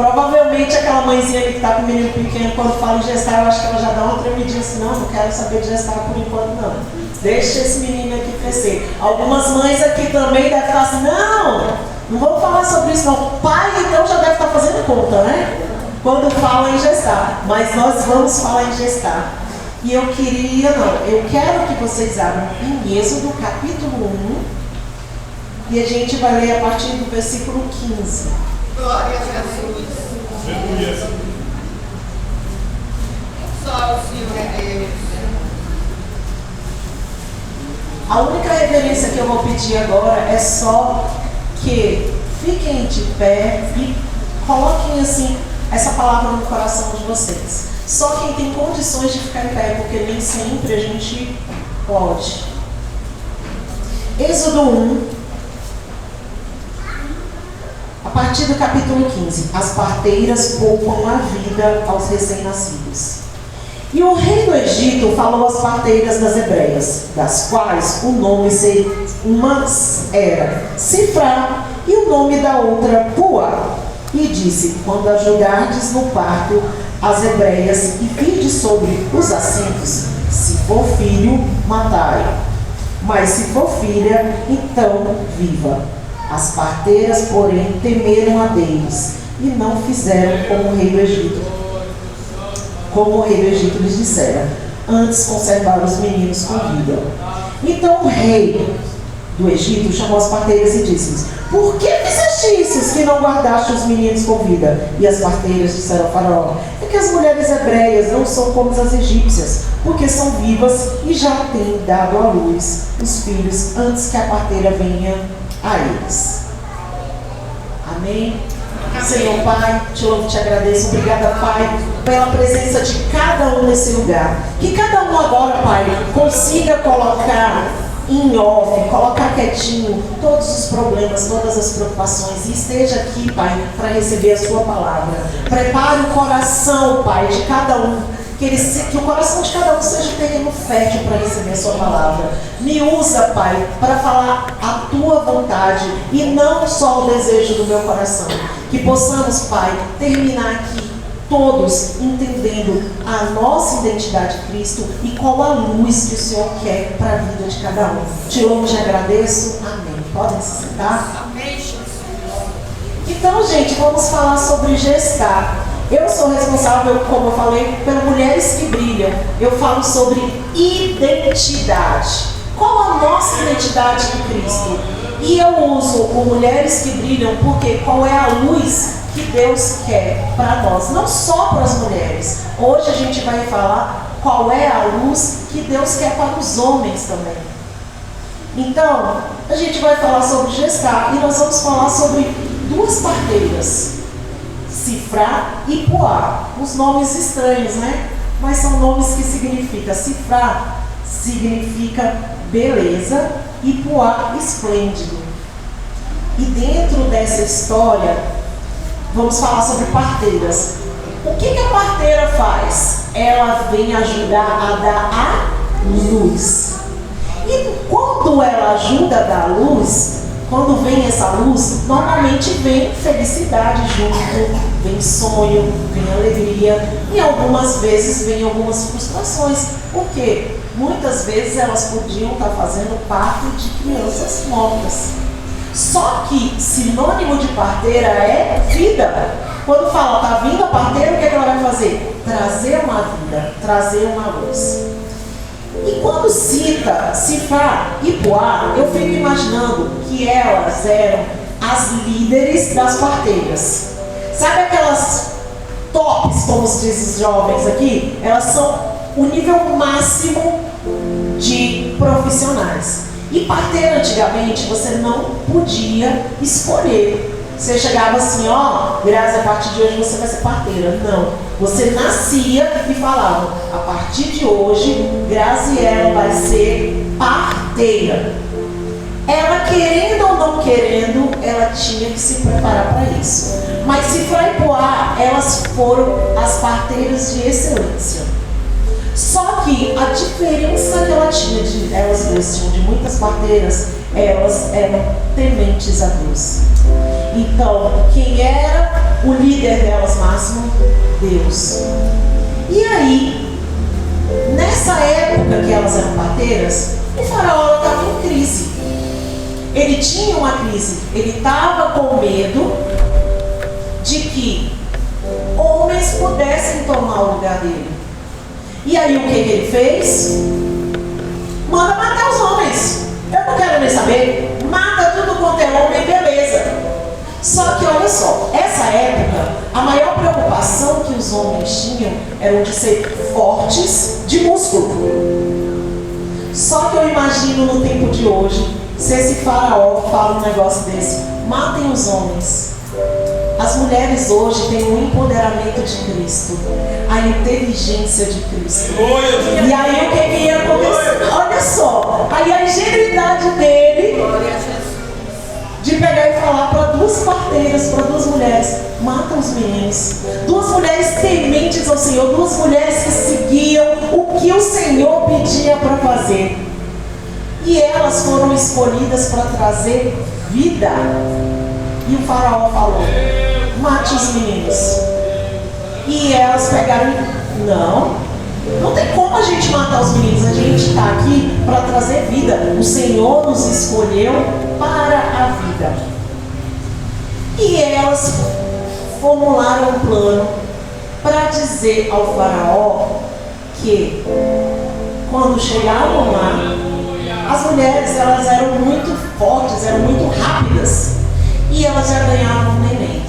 Provavelmente aquela mãezinha ali que está com o menino pequeno, quando fala em gestar, eu acho que ela já dá uma tremidinha assim, não quero saber de gestar por enquanto não. Deixa esse menino aqui crescer. Algumas mães aqui também devem estar assim, não vou falar sobre isso não. Pai então já deve estar fazendo conta, né? Quando fala em gestar. Mas nós vamos falar em gestar. E eu quero que vocês abram em Êxodo capítulo 1. E a gente vai ler a partir do versículo 15. Glória a Jesus. Só o Senhor é Deus. A única reverência que eu vou pedir agora é só que fiquem de pé e coloquem assim essa palavra no coração de vocês. Só quem tem condições de ficar em pé, porque nem sempre a gente pode. Êxodo 1, a partir do capítulo 15. As parteiras poupam a vida aos recém-nascidos. E o rei do Egito falou às parteiras das hebreias, das quais o nome uma era Sifrá e o nome da outra Puá. E disse: quando ajudardes no parto as hebreias e virdes sobre os assentos, se for filho, matai, mas se for filha, então viva. As parteiras, porém, temeram a Deus e não fizeram como o rei do Egito. Como o rei do Egito lhes dissera, antes conservaram os meninos com vida. Então o rei do Egito chamou as parteiras e disse-lhes: por que fizeste isso, que não guardaste os meninos com vida? E as parteiras disseram ao faraó: é que as mulheres hebreias não são como as egípcias, porque são vivas e já têm dado à luz os filhos antes que a parteira venha a eles. Amém? Senhor Pai, te louvo e te agradeço. Obrigada, Pai, pela presença de cada um nesse lugar. Que cada um agora, Pai, consiga colocar em off, colocar quietinho todos os problemas, todas as preocupações e esteja aqui, Pai, para receber a sua palavra. Prepare o coração, Pai, de cada um. Que o coração de cada um seja um terreno fértil para receber a sua palavra. Me usa, Pai, para falar a tua vontade e não só o desejo do meu coração. Que possamos, Pai, terminar aqui todos entendendo a nossa identidade de Cristo e qual a luz que o Senhor quer para a vida de cada um. Te louvo e te agradeço. Amém. Podem se sentar? Amém, Jesus. Então, gente, vamos falar sobre gestar. Eu sou responsável, como eu falei, por Mulheres que Brilham. Eu falo sobre identidade. Qual a nossa identidade em Cristo? E eu uso o Mulheres que Brilham porque qual é a luz que Deus quer para nós, não só para as mulheres. Hoje a gente vai falar qual é a luz que Deus quer para os homens também. Então, a gente vai falar sobre gestar e nós vamos falar sobre duas parteiras, Sifrá e Puá. Uns nomes estranhos, né? Mas são nomes que significam. Sifrá significa beleza e Puá, esplêndido. E dentro dessa história, vamos falar sobre parteiras. O que a parteira faz? Ela vem ajudar a dar a luz. E quando ela ajuda a dar a luz, quando vem essa luz, normalmente vem felicidade junto, vem sonho, vem alegria e algumas vezes vem algumas frustrações. Por quê? Muitas vezes elas podiam estar fazendo parto de crianças mortas. Só que sinônimo de parteira é vida. Quando fala, está vindo a parteira, o que ela vai fazer? Trazer uma vida, trazer uma luz. E quando cita Sifrá e Puá, eu fico imaginando que elas eram as líderes das parteiras. Sabe aquelas tops, como se diz os jovens aqui? Elas são o nível máximo de profissionais. E parteira, antigamente, você não podia escolher. Você chegava assim, ó, Grazi, a partir de hoje você vai ser parteira. Não. Você nascia e falava, a partir de hoje, Graziela vai ser parteira. Ela, querendo ou não querendo, ela tinha que se preparar para isso. Mas Sifrá e Puá, elas foram as parteiras de excelência. Só que a diferença que ela tinha, elas duas tinham de muitas parteiras, elas eram tementes a Deus. Então, quem era O líder delas máximo, Deus. E aí, nessa época que elas eram parteiras, o faraó estava em crise. Ele tinha uma crise. Ele estava com medo de que homens pudessem tomar o lugar dele. E aí o que ele fez? Manda matar os homens. Eu não quero nem saber. Mata tudo quanto é homem, beleza. Só que olha só, essa época, a maior preocupação que os homens tinham era de ser fortes de músculo. Só que eu imagino no tempo de hoje, se esse faraó fala um negócio desse, matem os homens. As mulheres hoje têm o empoderamento de Cristo, a inteligência de Cristo. E aí o que ia acontecer? Olha só, aí a ingenuidade dele de pegar e falar para duas parteiras, para duas mulheres, matam os meninos. Duas mulheres tementes ao Senhor, duas mulheres que seguiam o que o Senhor pedia para fazer. E elas foram escolhidas para trazer vida. E o faraó falou: mate os meninos. E elas pegaram e não tem como a gente matar os meninos. A gente está aqui para trazer vida. O Senhor nos escolheu para a vida. E elas formularam um plano para dizer ao faraó que quando chegavam lá, as mulheres elas eram muito fortes, eram muito rápidas. E elas já ganhavam um neném.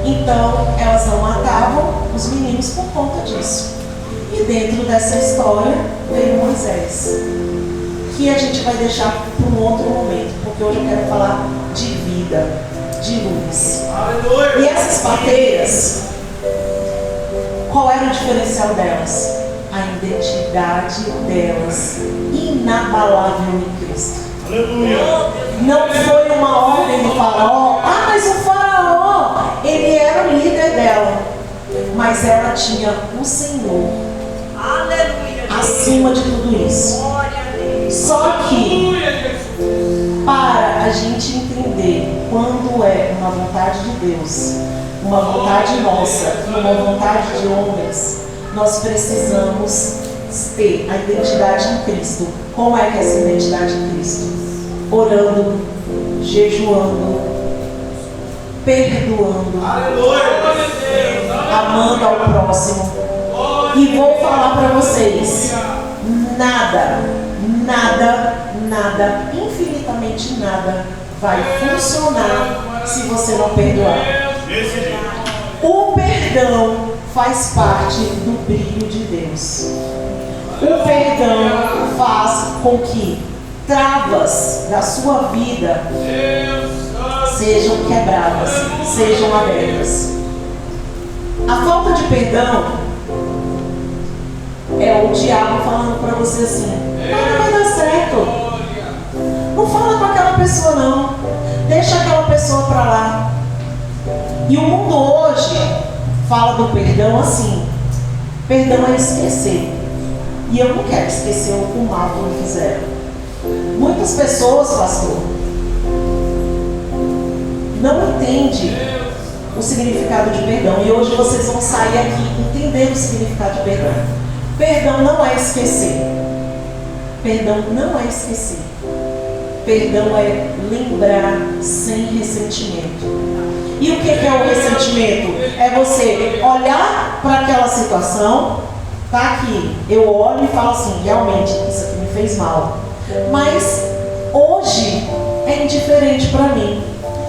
Então, elas não matavam os meninos por conta disso. E dentro dessa história veio Moisés, que a gente vai deixar para um outro momento, porque hoje eu quero falar de vida, de luz. E essas parteiras, qual era o diferencial delas? A identidade delas, inabalável em Cristo. Não foi uma ordem do faraó. Mas o faraó, ele era o líder dela. Mas ela tinha o Senhor acima de tudo isso. Só que, para a gente entender quando é uma vontade de Deus, uma vontade nossa e uma vontade de homens, nós precisamos ter a identidade em Cristo. Como é que é essa identidade em Cristo? Orando, jejuando, perdoando, amando ao próximo. E vou falar para vocês, nada, infinitamente nada vai funcionar se você não perdoar. O perdão faz parte do brilho de Deus. O perdão faz com que travas da sua vida sejam quebradas, sejam abertas. A falta de perdão é o diabo falando para você assim: nada vai dar certo. Não fala com aquela pessoa não. Deixa aquela pessoa para lá. E o mundo hoje fala do perdão assim: perdão é esquecer. E eu não quero esquecer o mal que me fizeram. Muitas pessoas, pastor, não entendem o significado de perdão. E hoje vocês vão sair aqui entendendo o significado de perdão. Perdão não é esquecer. Perdão não é esquecer. Perdão é lembrar sem ressentimento. E o que é o ressentimento? É você olhar para aquela situação, tá aqui, eu olho e falo assim: realmente, isso aqui me fez mal. Mas hoje é indiferente para mim.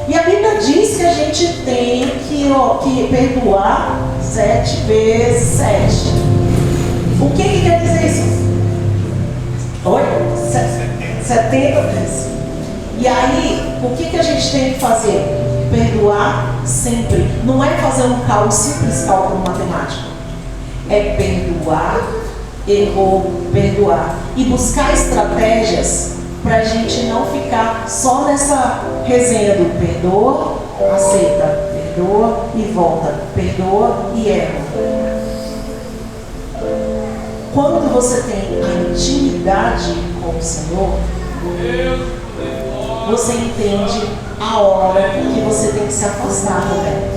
E a Bíblia diz que a gente tem que perdoar 7 vezes 7. O que quer dizer isso? Oi? 70 vezes. E aí, o que a gente tem que fazer? Perdoar sempre. Não é fazer um simples cálculo matemático. É perdoar, errou, perdoar. E buscar estratégias para a gente não ficar só nessa resenha do perdoa, aceita, perdoa e volta, perdoa e erra. Quando você tem a intimidade com o Senhor, você entende a hora que você tem que se afastar também.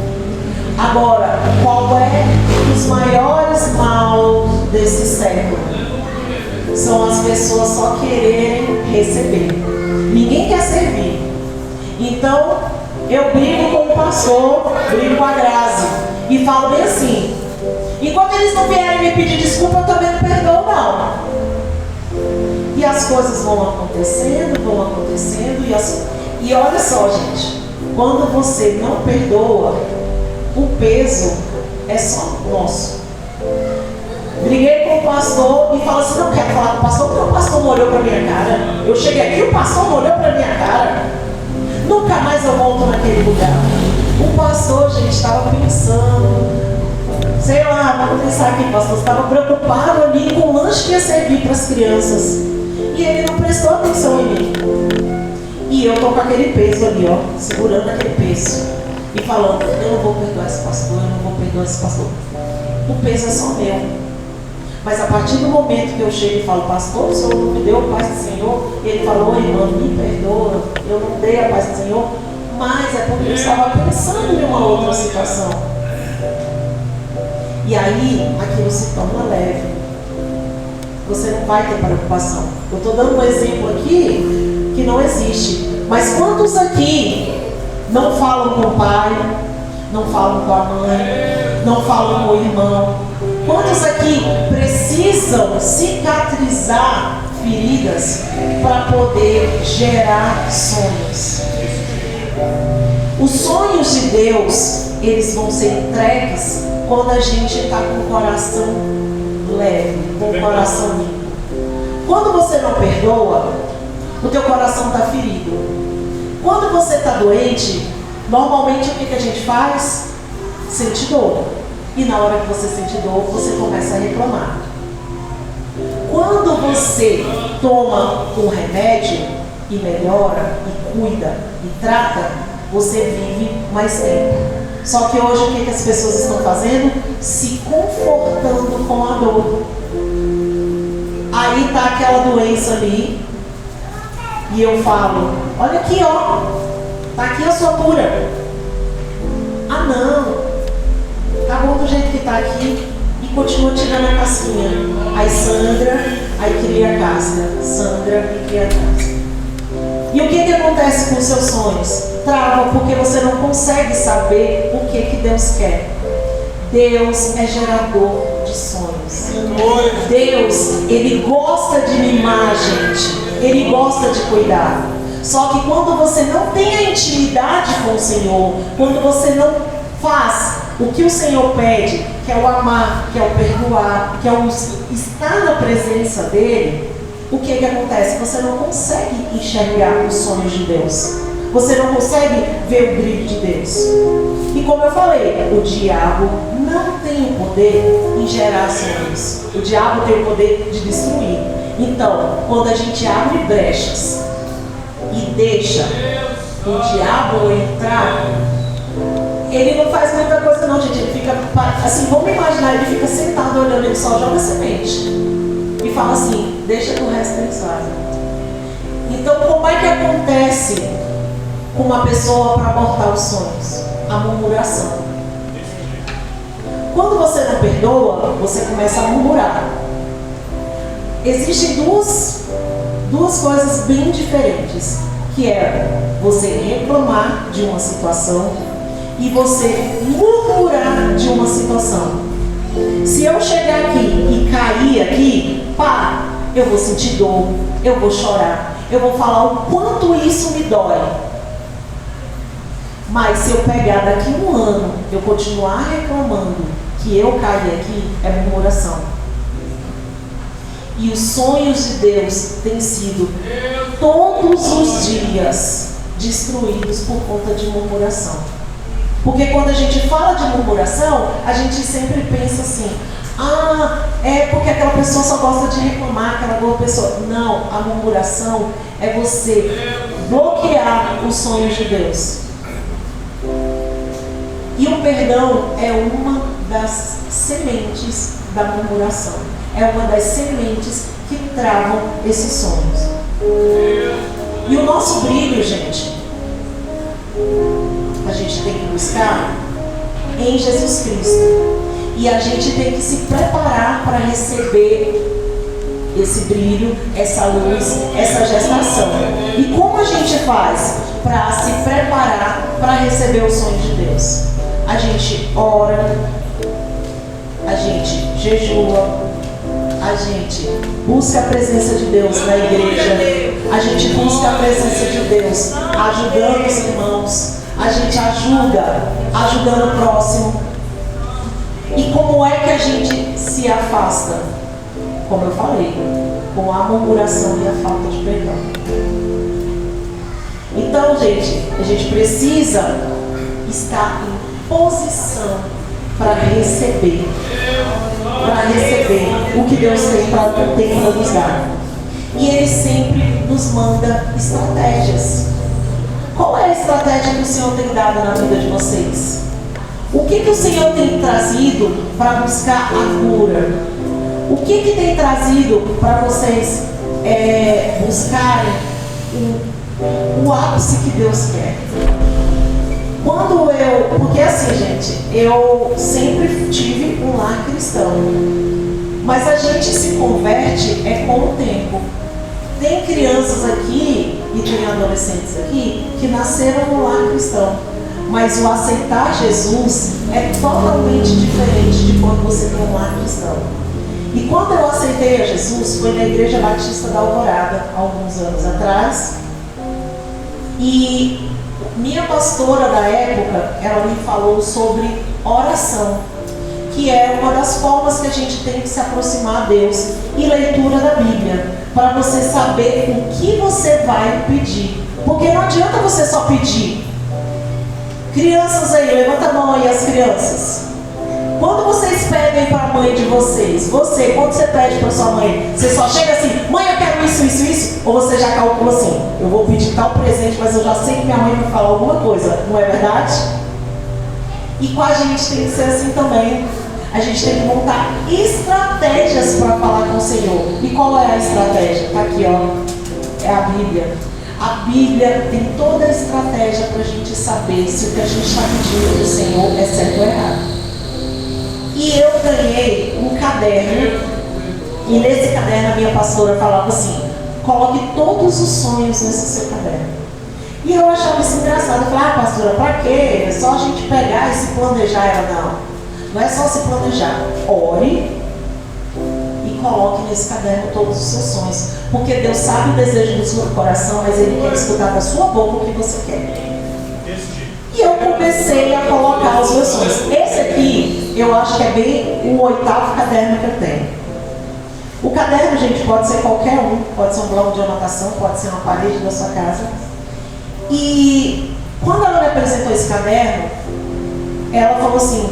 Agora, qual é os maiores mal desse século? São as pessoas só quererem receber. Ninguém quer servir. Então, eu brigo com o pastor, brigo com a Grazi e falo bem assim: enquanto eles não vierem me pedir desculpa, eu também não perdoo, não. E as coisas vão acontecendo. E olha só, gente, quando você não perdoa, o peso é só nosso. Briguei com o pastor e falo assim: não quero falar com o pastor porque o pastor não olhou para minha cara. Eu cheguei aqui, o pastor não olhou para minha cara. Nunca mais eu volto naquele lugar. O pastor, gente, estava pensando, sei lá, vamos pensar aqui, o pastor estava preocupado ali com o lanche que ia servir para as crianças. E ele não prestou atenção em mim. E eu estou com aquele peso ali, ó, segurando aquele peso. E falando: eu não vou perdoar esse pastor, eu não vou perdoar esse pastor. O peso é só meu. Mas a partir do momento que eu chego e falo: pastor, o Senhor não me deu a paz do Senhor, e ele falou: irmã, me perdoa, eu não dei a paz do Senhor, mas é porque eu estava pensando em uma outra situação. E aí, aquilo se torna leve. Você não vai ter preocupação. Eu estou dando um exemplo aqui que não existe. Mas quantos aqui não falam com o pai, não falam com a mãe, não falam com o irmão? Quantos aqui precisam cicatrizar feridas para poder gerar sonhos? Os sonhos de Deus, eles vão ser entregues quando a gente está com o coração leve, com o coração limpo. Quando você não perdoa, o teu coração está ferido. Quando você está doente, normalmente o que a gente faz? Sente dor. E na hora que você sente dor, você começa a reclamar. Quando você toma um remédio e melhora, e cuida, e trata, você vive mais tempo. Só que hoje o que as pessoas estão fazendo? Se confortando com a dor. Aí está aquela doença ali, e eu falo: olha aqui, ó, está aqui a sua cura. Ah, não. Tá bom do jeito que está aqui, e continua tirando a casquinha. Aí sangra, aí cria a casca. Sangra e cria a casca. E o que acontece com os seus sonhos? Trava, porque você não consegue saber o que Deus quer. Deus é gerador de sonhos. Deus, Ele gosta de mimar a gente. Ele gosta de cuidar. Só que quando você não tem a intimidade com o Senhor, quando você não faz o que o Senhor pede, que é o amar, que é o perdoar, que é o estar na presença dEle, o que acontece? Você não consegue enxergar os sonhos de Deus. Você não consegue ver o brilho de Deus. E como eu falei, o diabo não tem o poder em gerar sonhos. O diabo tem o poder de destruir. Então, quando a gente abre brechas e deixa o diabo entrar, ele não faz muita coisa não, gente. Ele fica assim, vamos imaginar, ele fica sentado olhando, ele só joga semente e fala assim: deixa que o resto eles fazem. Então, como é que acontece com uma pessoa para abortar os sonhos? A murmuração. Quando você não perdoa, você começa a murmurar. Existem duas coisas bem diferentes, que é você reclamar de uma situação e você murmurar de uma situação. Se eu chegar aqui e cair aqui, pá, eu vou sentir dor, eu vou chorar, eu vou falar o quanto isso me dói. Mas se eu pegar daqui um ano, eu continuar reclamando que eu caí aqui, é murmuração. E os sonhos de Deus têm sido todos os dias destruídos por conta de murmuração. Porque quando a gente fala de murmuração, a gente sempre pensa assim: ah, é porque aquela pessoa só gosta de reclamar, aquela boa pessoa. Não, a murmuração é você bloquear os sonhos de Deus. E o perdão é uma das sementes da murmuração. É uma das sementes que travam esses sonhos. E o nosso brilho, gente, a gente tem que buscar em Jesus Cristo. E a gente tem que se preparar para receber esse brilho, essa luz, essa gestação. E como a gente faz para se preparar para receber o sonho de Deus? A gente ora, a gente jejua, a gente busca a presença de Deus na igreja, a gente busca a presença de Deus ajudando os irmãos, a gente ajudando o próximo. E como é que a gente se afasta? Como eu falei, com a murmuração e a falta de perdão. Então, gente, a gente precisa estar em posição para receber o que Deus tem para nos dar. E Ele sempre nos manda estratégias. Qual é a estratégia que o Senhor tem dado na vida de vocês? O que o Senhor tem trazido para buscar a cura? O que tem trazido para vocês buscarem o ápice que Deus quer? Porque assim, gente, eu sempre tive um lar cristão, mas a gente se converte com o tempo. Tem crianças aqui e tem adolescentes aqui que nasceram no lar cristão, mas o aceitar Jesus é totalmente diferente de quando você tem um lar cristão. E quando eu aceitei a Jesus, foi na Igreja Batista da Alvorada, há alguns anos atrás. E minha pastora da época, ela me falou sobre oração, que é uma das formas que a gente tem de se aproximar a Deus, e leitura da Bíblia, para você saber o que você vai pedir. Porque não adianta você só pedir. Crianças aí, levanta a mão aí, as crianças. Quando vocês pedem para a mãe de vocês, quando você pede para sua mãe, você só chega assim, mãe, eu quero isso, isso, isso? Ou você já calcula assim, eu vou pedir tal presente, mas eu já sei que minha mãe vai falar alguma coisa, não é verdade? E com a gente tem que ser assim também. A gente tem que montar estratégias para falar com o Senhor. E qual é a estratégia? Está aqui, ó, é a Bíblia. A Bíblia tem toda a estratégia para a gente saber se o que a gente está pedindo do Senhor é certo ou errado. E eu ganhei um caderno, e nesse caderno a minha pastora falava assim, coloque todos os sonhos nesse seu caderno. E eu achava isso engraçado. Eu falei, pastora, para quê? É só a gente pegar e se planejar. Ela, não é só se planejar. Ore e coloque nesse caderno todos os seus sonhos. Porque Deus sabe o desejo do seu coração, mas Ele quer escutar da sua boca o que você quer. E eu comecei a colocar os meus sonhos. Esse aqui, eu acho que é bem o 8º caderno que eu tenho. O caderno, gente, pode ser qualquer um. Pode ser um bloco de anotação, pode ser uma parede da sua casa. E quando ela me apresentou esse caderno, ela falou assim,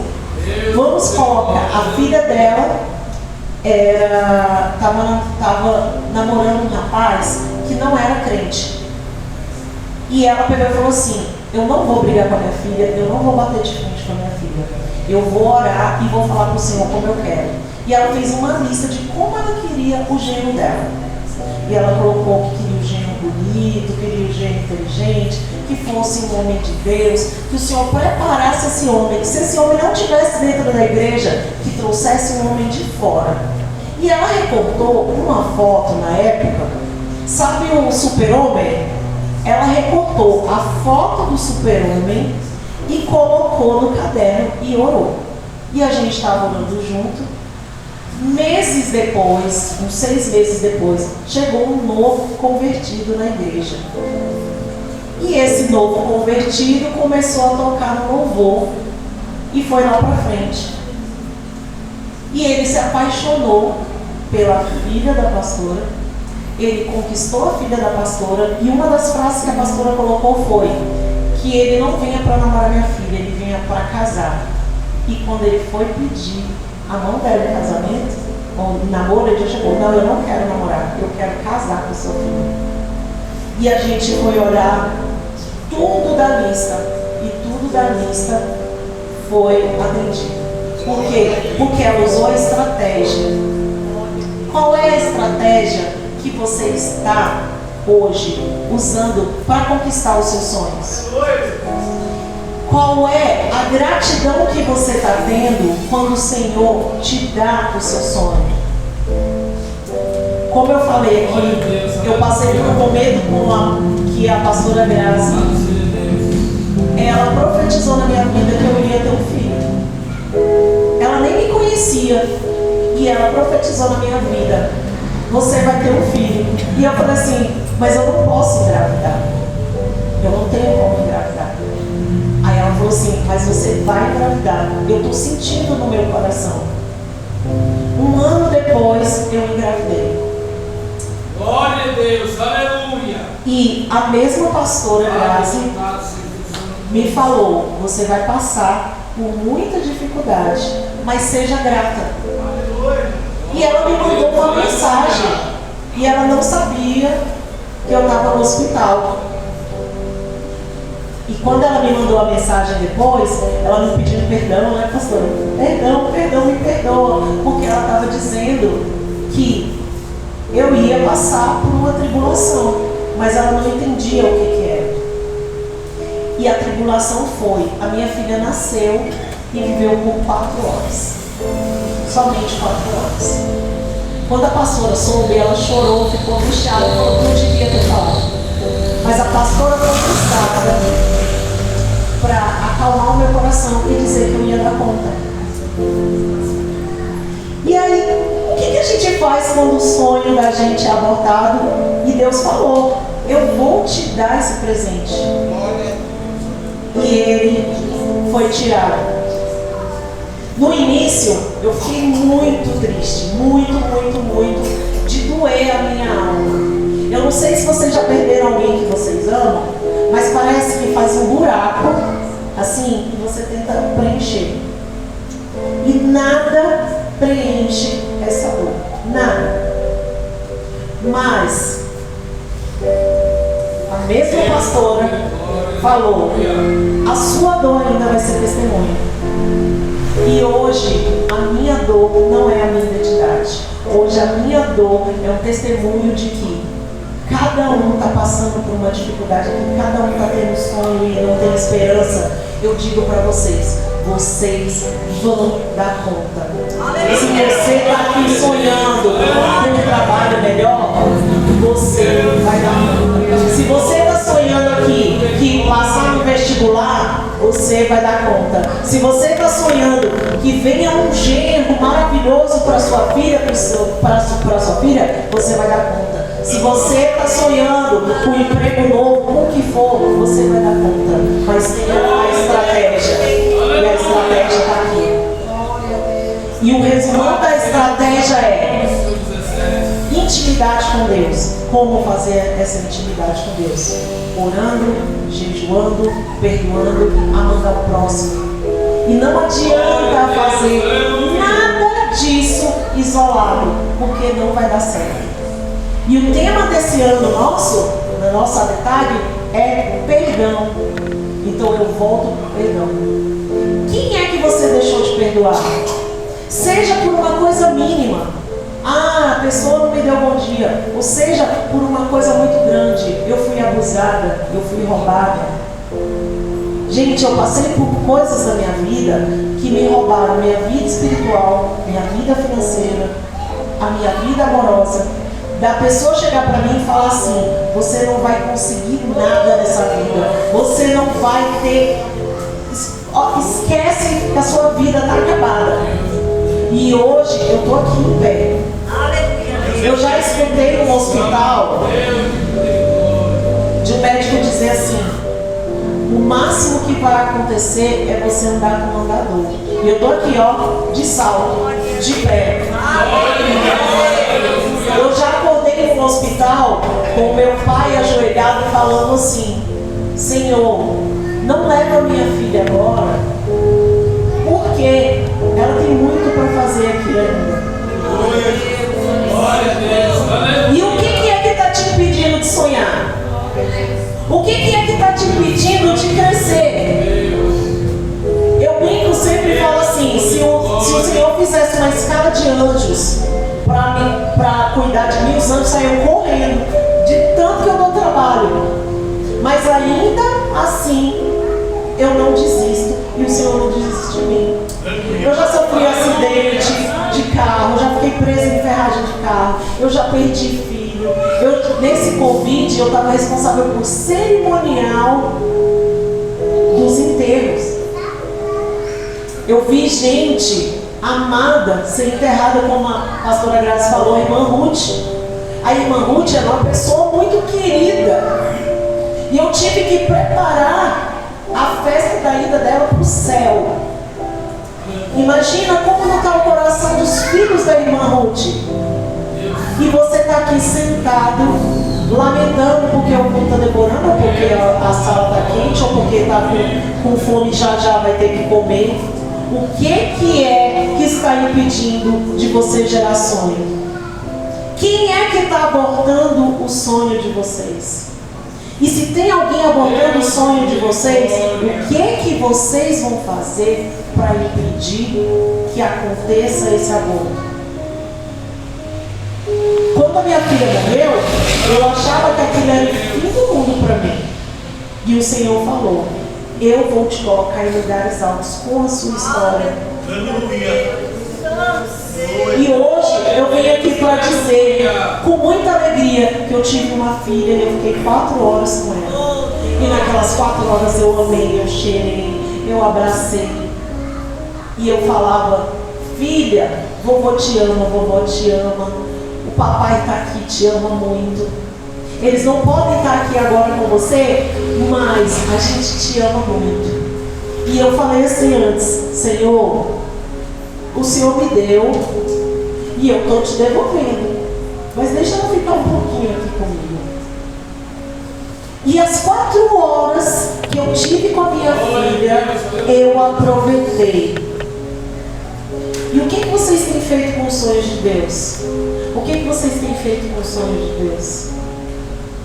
vamos colocar, a filha dela estava namorando um rapaz que não era crente. E ela pegou e falou assim, eu não vou brigar com a minha filha, eu não vou bater de frente com a minha filha. Eu vou orar e vou falar para o Senhor como eu quero. E ela fez uma lista de como ela queria o genro dela. E ela colocou que queria o genro bonito, queria o genro inteligente, que fosse um homem de Deus, que o Senhor preparasse esse homem, que se esse homem não estivesse dentro da igreja, que trouxesse um homem de fora. E ela recortou uma foto na época, sabe o Super-Homem? Ela recortou a foto do Super-Homem e colocou no caderno e orou. E a gente estava orando junto. Meses depois, uns 6 meses depois, chegou um novo convertido na igreja. E esse novo convertido começou a tocar no louvor e foi lá para frente. E ele se apaixonou pela filha da pastora, ele conquistou a filha da pastora, e uma das frases que a pastora colocou foi que ele não vinha para namorar minha filha, ele vinha para casar. E quando ele foi pedir a mão dela em casamento, ou namoro, ele já chegou, não, eu não quero namorar, eu quero casar com seu filho. E a gente foi olhar tudo da lista, e tudo da lista foi atendido. Por quê? Porque ela usou a estratégia. Qual é a estratégia que você está hoje usando para conquistar os seus sonhos? Qual é a gratidão que você está tendo quando o Senhor te dá o seu sonho? Como eu falei aqui, eu passei por um momento que a pastora Grazi, ela profetizou na minha vida que eu iria ter um filho. Ela nem me conhecia e ela profetizou na minha vida: você vai ter um filho. E eu falei assim: mas eu não posso engravidar. Eu não tenho como engravidar. Aí ela falou assim: mas você vai engravidar. Eu estou sentindo no meu coração. Um ano depois eu engravidei. Glória a Deus, aleluia. E a mesma pastora Grazi me falou: você vai passar por muita dificuldade, mas seja grata. E ela me mandou uma mensagem. E ela não sabia que eu estava no hospital. E quando ela me mandou a mensagem depois, ela me pedindo perdão, né, pastora? Perdão, me perdoa. Porque ela estava dizendo que eu ia passar por uma tribulação, mas ela não entendia o que era. E a tribulação foi: a minha filha nasceu e viveu por 4 horas. Somente 4 horas. Quando a pastora soube, ela chorou, ficou angustiada, falou que não devia ter falado. Mas a pastora foi frustrada para acalmar o meu coração e dizer que eu ia dar conta. E aí, o que a gente faz quando o sonho da gente é abortado e Deus falou: eu vou te dar esse presente? E ele foi tirado. No início, eu fiquei muito triste, muito, de doer a minha alma. Eu não sei se vocês já perderam alguém que vocês amam, mas parece que faz um buraco, assim, e você tenta preencher. E nada preenche essa dor, nada. Mas a mesma pastora falou: a sua dor ainda vai ser testemunho. E hoje a minha dor não é a minha identidade. Hoje a minha dor é um testemunho de que cada um está passando por uma dificuldade, que cada um está tendo sonho e não tem esperança. Eu digo para vocês: vocês vão dar conta. Se você está aqui sonhando com um trabalho melhor, você vai dar conta. Se você está sonhando aqui que passar no vestibular, você vai dar conta. Se você está sonhando que venha um genro maravilhoso para sua filha, para sua filha, você vai dar conta. Se você está sonhando com um emprego novo, com o que for, você vai dar conta. Mas tenha a estratégia. E a estratégia está aqui. E o resumo da estratégia é intimidade com Deus. Como fazer essa intimidade com Deus? Orando, jejuando, perdoando, amando ao próximo. E não adianta fazer nada disso isolado, porque não vai dar certo. E o tema desse ano nosso, na nossa detalhe, é perdão. Então eu volto para o perdão. Quem é que você deixou de perdoar? Seja por uma coisa mínima. Ah, a pessoa não me deu bom dia. Ou seja, por uma coisa muito grande. Eu fui abusada, eu fui roubada. Gente, eu passei por coisas na minha vida que me roubaram minha vida espiritual, minha vida financeira, a minha vida amorosa. Da pessoa chegar para mim e falar assim: você não vai conseguir nada nessa vida, você não vai ter, esquece que a sua vida está acabada. E hoje eu estou aqui em pé. Eu já escutei no hospital de um médico dizer assim: o máximo que vai acontecer é você andar com um andador. E eu estou aqui, ó, de salto, de pé. Eu já acordei no hospital com meu pai ajoelhado falando assim: Senhor, não leva minha filha agora, porque ela tem muito para fazer aqui ainda. E o que é que está te impedindo de sonhar? O que é que está te impedindo de crescer? Eu brinco sempre e falo assim: se o Senhor fizesse uma escala de anjos para cuidar de mim, os anjos saíam correndo de tanto que eu dou trabalho. Mas ainda assim eu não desisto. o Senhor não desiste de mim. Eu já sofri acidente de carro, já fiquei presa em ferragem de carro, eu já perdi filho. Nesse Covid, eu estava responsável por cerimonial dos enterros. Eu vi gente amada ser enterrada, como a pastora Graça falou, a irmã Ruth. A irmã Ruth era uma pessoa muito querida. E eu tive que preparar a festa da ida dela para o céu. Imagina como não está o coração dos filhos da irmã Ruth. E você está aqui sentado, lamentando porque o culto está demorando, ou porque a sala está quente, ou porque está com fome, já vai ter que comer. O que é que está impedindo de você gerar sonho? Quem é que está abortando o sonho de vocês? E se tem alguém abortando o sonho de vocês, o que é que vocês vão fazer para impedir que aconteça esse aborto? Quando a minha filha morreu, eu achava que aquilo era o fim do mundo para mim. E o Senhor falou: eu vou te colocar em lugares altos com a sua história. E hoje eu venho aqui para dizer, com muita alegria, que eu tive uma filha e eu fiquei 4 horas com ela. E naquelas 4 horas eu amei, eu cheirei, eu abracei. E eu falava: filha, vovô te ama, vovó te ama. O papai está aqui, te ama muito. Eles não podem estar aqui agora com você, mas a gente te ama muito. E eu falei assim antes: Senhor, o Senhor me deu e eu estou te devolvendo, mas deixa ela ficar um pouquinho aqui comigo. E as 4 horas que eu tive com a minha filha, eu aproveitei. E o que vocês têm feito com os sonhos de Deus? O que vocês têm feito com os sonhos de Deus?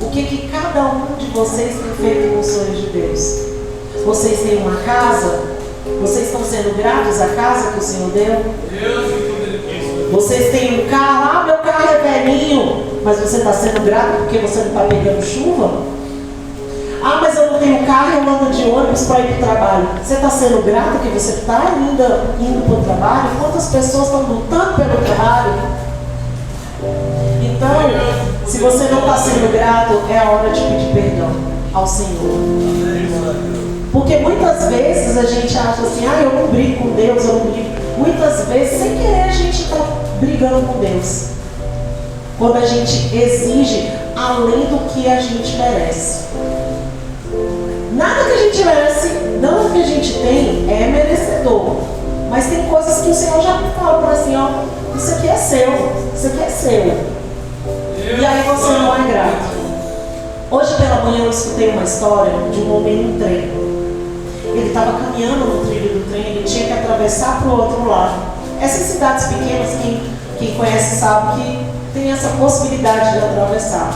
O que cada um de vocês tem feito com os sonhos de Deus? Vocês têm uma casa? Vocês estão sendo gratos à casa que o Senhor deu? Vocês têm um carro? Meu carro é velhinho. Mas você está sendo grato porque você não está pegando chuva? Mas eu não tenho carro e eu ando de ônibus para ir para o trabalho. Você está sendo grato porque você está ainda indo para o trabalho? Quantas pessoas estão lutando pelo trabalho? Então, se você não está sendo grato, é a hora de pedir perdão ao Senhor. Porque muitas vezes a gente acha assim: eu não brigo com Deus, eu não brigo. Muitas vezes, sem querer, a gente está brigando com Deus. Quando a gente exige além do que a gente merece. Nada que a gente merece, nada que a gente tem é merecedor. Mas tem coisas que o Senhor já me fala por assim: isso aqui é seu, isso aqui é seu. E aí você não é grato. Hoje pela manhã eu escutei uma história de um homem num trem. Ele estava caminhando no trilho do trem, ele tinha que atravessar para o outro lado. Essas cidades pequenas, quem conhece sabe que tem essa possibilidade de atravessar.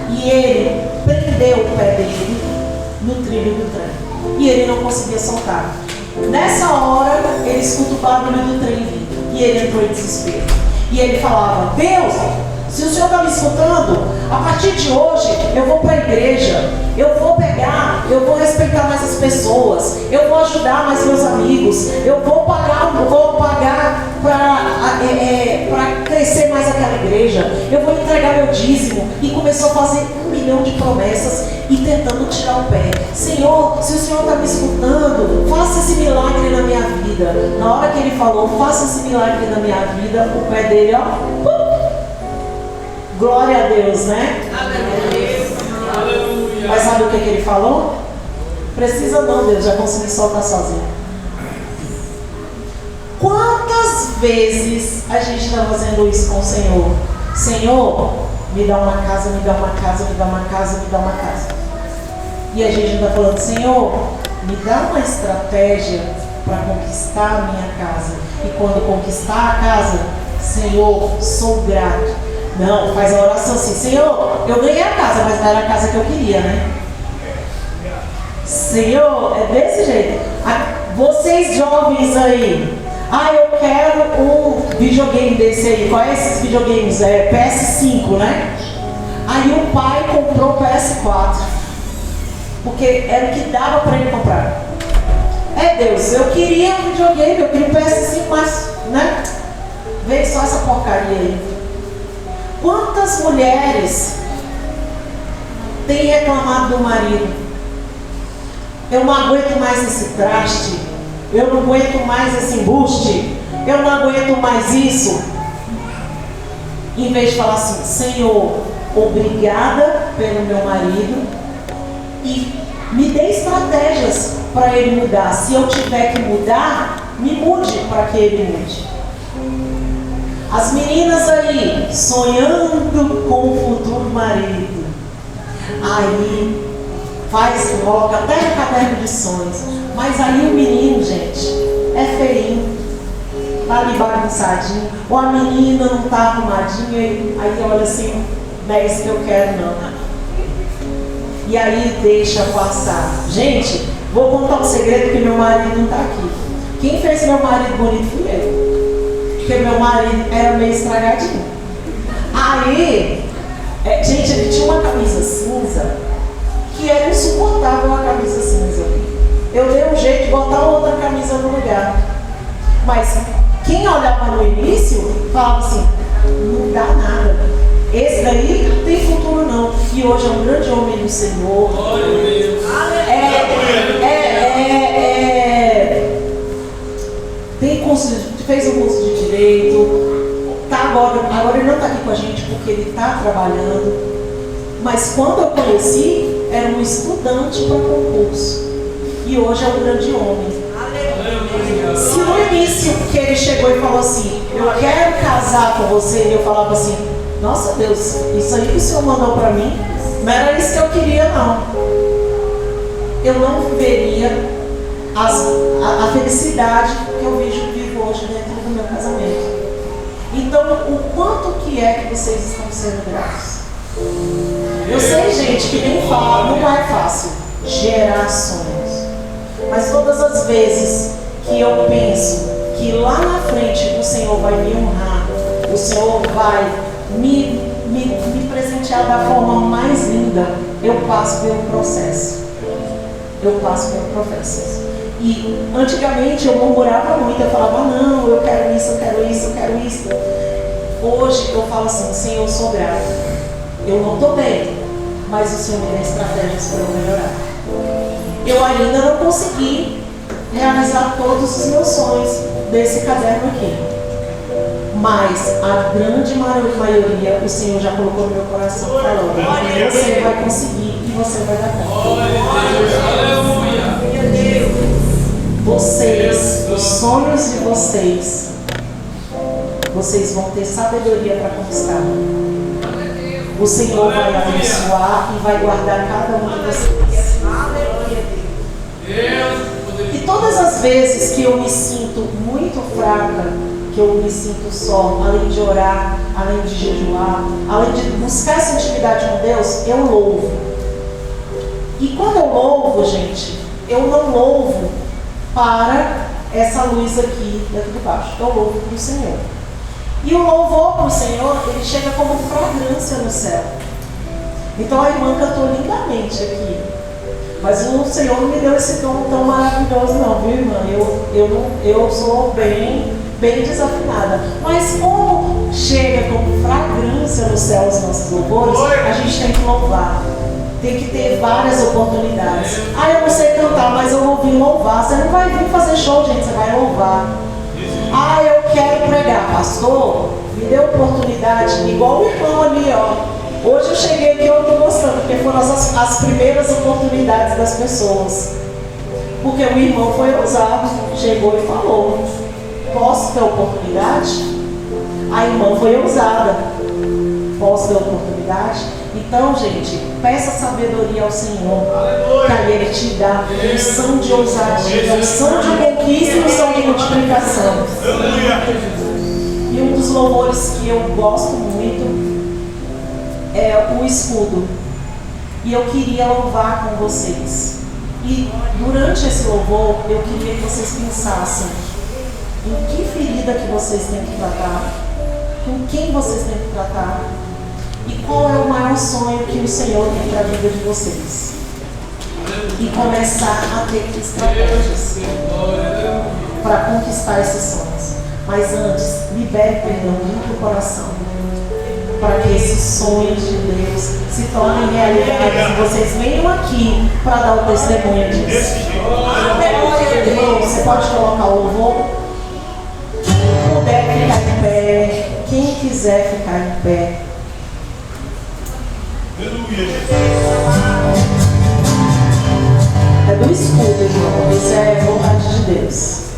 E ele prendeu o pé dele no trilho do trem. E ele não conseguia soltar. Nessa hora, ele escuta o barulho do trem vindo. E ele entrou em desespero. E ele falava: Deus, se o Senhor está me escutando, a partir de hoje eu vou para a igreja, eu vou respeitar mais as pessoas, eu vou ajudar mais meus amigos, eu vou pagar para crescer mais aquela igreja, eu vou entregar meu dízimo. E começou a fazer 1 milhão de promessas e tentando tirar o pé. Senhor, se o Senhor está me escutando, faça esse milagre na minha vida. Na hora que ele falou, faça esse milagre na minha vida, o pé dele, glória a Deus, né? Aleluia. Mas sabe o que ele falou? Precisa não, Deus, já consegui soltar sozinho. Quantas vezes a gente está fazendo isso com o Senhor? Senhor, me dá uma casa, me dá uma casa, me dá uma casa, me dá uma casa. E a gente está falando: Senhor, me dá uma estratégia para conquistar a minha casa. E quando conquistar a casa, Senhor, sou grato. Não, faz a oração assim: Senhor, eu ganhei a casa, mas não era a casa que eu queria, né? Senhor, é desse jeito. Vocês jovens aí, eu quero um videogame desse aí. Qual é esses videogames? É PS5, né? Aí o pai comprou o PS4, porque era o que dava para ele comprar. É Deus, eu queria um videogame, eu queria um PS5, mas, né? Veio só essa porcaria aí. Quantas mulheres têm reclamado do marido? Eu não aguento mais esse traste, eu não aguento mais esse embuste, eu não aguento mais isso. Em vez de falar assim, Senhor, obrigada pelo meu marido e me dê estratégias para ele mudar. Se eu tiver que mudar, me mude para que ele mude. As meninas aí, sonhando com o futuro marido, aí coloca até no caderno de sonhos, mas aí o menino, gente, é feinho, tá ali bagunçadinho, ou a menina não tá arrumadinha, aí olha assim, não é isso que eu quero não. E aí deixa passar. Gente, vou contar um segredo que meu marido não tá aqui. Quem fez meu marido bonito fui eu. Porque meu marido era meio estragadinho. Aí, gente, ele tinha uma camisa cinza que era insuportável, a camisa cinza. Eu dei um jeito de botar outra camisa no lugar. Mas quem olhava no início falava assim, não dá nada. Esse daí não tem futuro não. E hoje é um grande homem do Senhor. Fez um curso de direito. Agora ele não está aqui com a gente porque ele está trabalhando. Mas quando eu conheci, era um estudante para concurso. E hoje é um grande homem. Se no início que ele chegou e falou assim, eu quero casar com você, e eu falava assim, nossa Deus, isso aí que o Senhor mandou para mim, não era isso que eu queria não. Eu não viveria a felicidade que eu vivo hoje dentro do meu casamento. Então, o quanto que é que vocês estão sendo gratos? Eu sei, gente, que nem fala, não é fácil gerar sonhos. Mas todas as vezes que eu penso que lá na frente o Senhor vai me honrar, o Senhor vai me presentear da forma mais linda, eu passo pelo processo. E antigamente eu murmurava muito, eu falava, não, eu quero isso, eu quero isso, eu quero isso. Hoje eu falo assim, Senhor, eu sou grata. Eu não estou bem, mas o Senhor me dá estratégias para eu melhorar. Eu ainda não consegui realizar todos os meus sonhos desse caderno aqui. Mas a grande maioria o Senhor já colocou no meu coração falando, você vai conseguir e você vai dar conta. Vocês, os sonhos de vocês vão ter sabedoria para conquistar. O Senhor vai abençoar e vai guardar cada um de vocês. E todas as vezes que eu me sinto muito fraca, que eu me sinto só, além de orar, além de jejuar, além de buscar essa intimidade com Deus, eu louvo. E quando eu louvo, gente, eu não louvo para essa luz aqui dentro de baixo. Eu louvo para o Senhor. E o louvor para o Senhor, ele chega como fragrância no céu. Então a irmã cantou lindamente aqui. Mas o Senhor não me deu esse tom tão maravilhoso não, viu, irmã? Eu sou bem desafinada. Mas como chega como fragrância no céu os nossos louvores, a gente tem que louvar. Tem que ter várias oportunidades. Eu não sei cantar, mas eu vou vir louvar. Você não vai vir fazer show, gente, você vai louvar. Eu quero pregar, pastor, me dê oportunidade, igual o irmão ali, ó. Hoje eu cheguei aqui e eu estou gostando, porque foram as primeiras oportunidades das pessoas. Porque o irmão foi ousado, chegou e falou, posso ter oportunidade? A irmã foi ousada, posso ter oportunidade? Então, gente, peça sabedoria ao Senhor, para Ele te dar unção de ousadia, unção de conquista e unção de multiplicação. E um dos louvores que eu gosto muito é o escudo. E eu queria louvar com vocês. E durante esse louvor, eu queria que vocês pensassem em que ferida que vocês têm que tratar, com quem vocês têm que tratar, e qual é o maior sonho que o Senhor tem para a vida de vocês. e começar a ter estratégias para conquistar esses sonhos. Mas antes, libere perdão no teu coração, para que esses sonhos de Deus se tornem realidade e vocês venham aqui para dar o testemunho disso. Irmão, você pode colocar o louvor? Quem puder ficar em pé, quem quiser ficar em pé. É do escudo, irmão. Isso é vontade de Deus.